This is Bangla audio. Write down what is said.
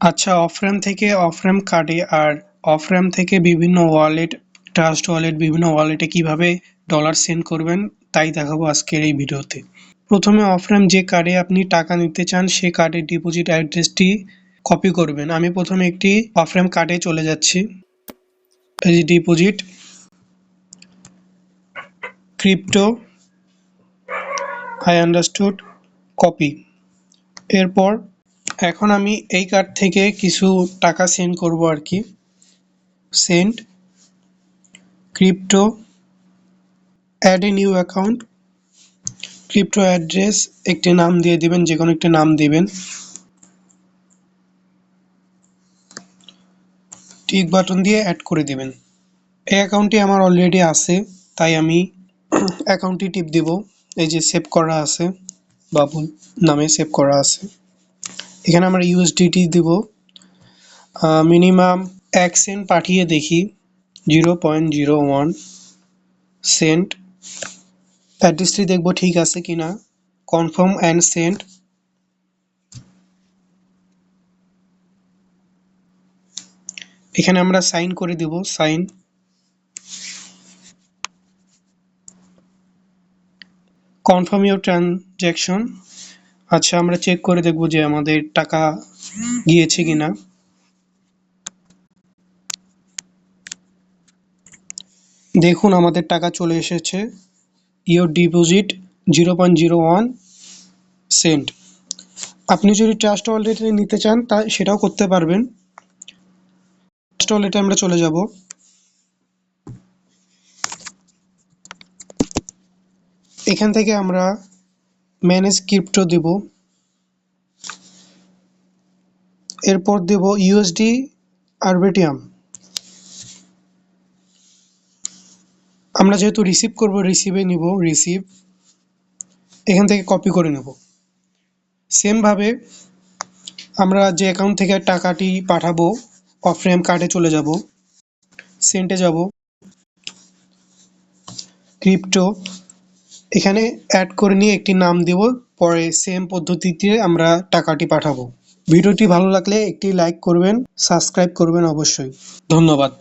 আচ্ছা, অফ-র‍্যাম থেকে অফ-র‍্যাম কার্ডে আর অফ-র‍্যাম থেকে বিভিন্ন ওয়ালেট, ট্রাস্ট ওয়ালেট, বিভিন্ন ওয়ালেটে কিভাবে ডলার সেন্ড করবেন তাই দেখাবো আজকের এই ভিডিওতে। প্রথমে অফ-র‍্যাম যে কার্ডে আপনি টাকা নিতে চান সে কার্ডের ডিপোজিট অ্যাড্রেসটি কপি করবেন। আমি প্রথমে একটি অফ-র‍্যাম কার্ডে চলে যাচ্ছি। এই যে deposit, crypto, I understood, copy. এরপর এখন আমি এই কার্ড থেকে কিছু টাকা সেন্ড করব আর কি। Send, crypto, add a new account, crypto address একটি নাম দিয়ে দিবেন, যে কোনো একটি নাম দিবেন। টিক বাটন দিয়ে অ্যাড করে দিবেন। এই অ্যাকাউন্টটি আমার অলরেডি আছে, তাই আমি অ্যাকাউন্টটি টিপ দিব। এই যে সেভ করা আছে, বাবুল নামে সেভ করা আছে। এখানে আমরা ইউএসডিটি দিব। মিনিমাম 1 সেন্ট পাঠিয়ে দেখি, 0.01 সেন্ট। অ্যাড্রেসটি দেখব ঠিক আছে কিনা। Confirm and send. এখানে আমরা সাইন করে দিব, সাইন। Confirm your transaction. আচ্ছা, আমরা চেক করে দেখব যে আমাদের টাকা গিয়েছে কিনা। দেখুন আমাদের টাকা চলে এসেছে। Your deposit 0.01 cent. আপনি যদি ট্রাস্ট ওয়ালেটে নিতে চান তা সেটাও করতে পারবেন। ট্রাস্ট ওয়ালেটে আমরা চলে যাব। এখান থেকে আমরা ম্যানেজ ক্রিপ্টো দেব। এরপর দেব ইউএসডি আরবিটিয়াম। আমরা যেহেতু রিসিভ করব, রিসিভে নিব, রিসিভ। এখান থেকে কপি করে নেব। সেম ভাবে আমরা যে অ্যাকাউন্ট থেকে টাকাটি পাঠাবো অফ-র‍্যাম কার্ডে চলে যাব, সেন্টে যাব, ক্রিপ্টো এখানে অ্যাড করে নিয়ে একটি নাম দেব। পরে সেম পদ্ধতিতে আমরা টাকাটি পাঠাবো। ভিডিওটি ভালো লাগলে একটি লাইক করবেন, সাবস্ক্রাইব করবেন অবশ্যই। ধন্যবাদ।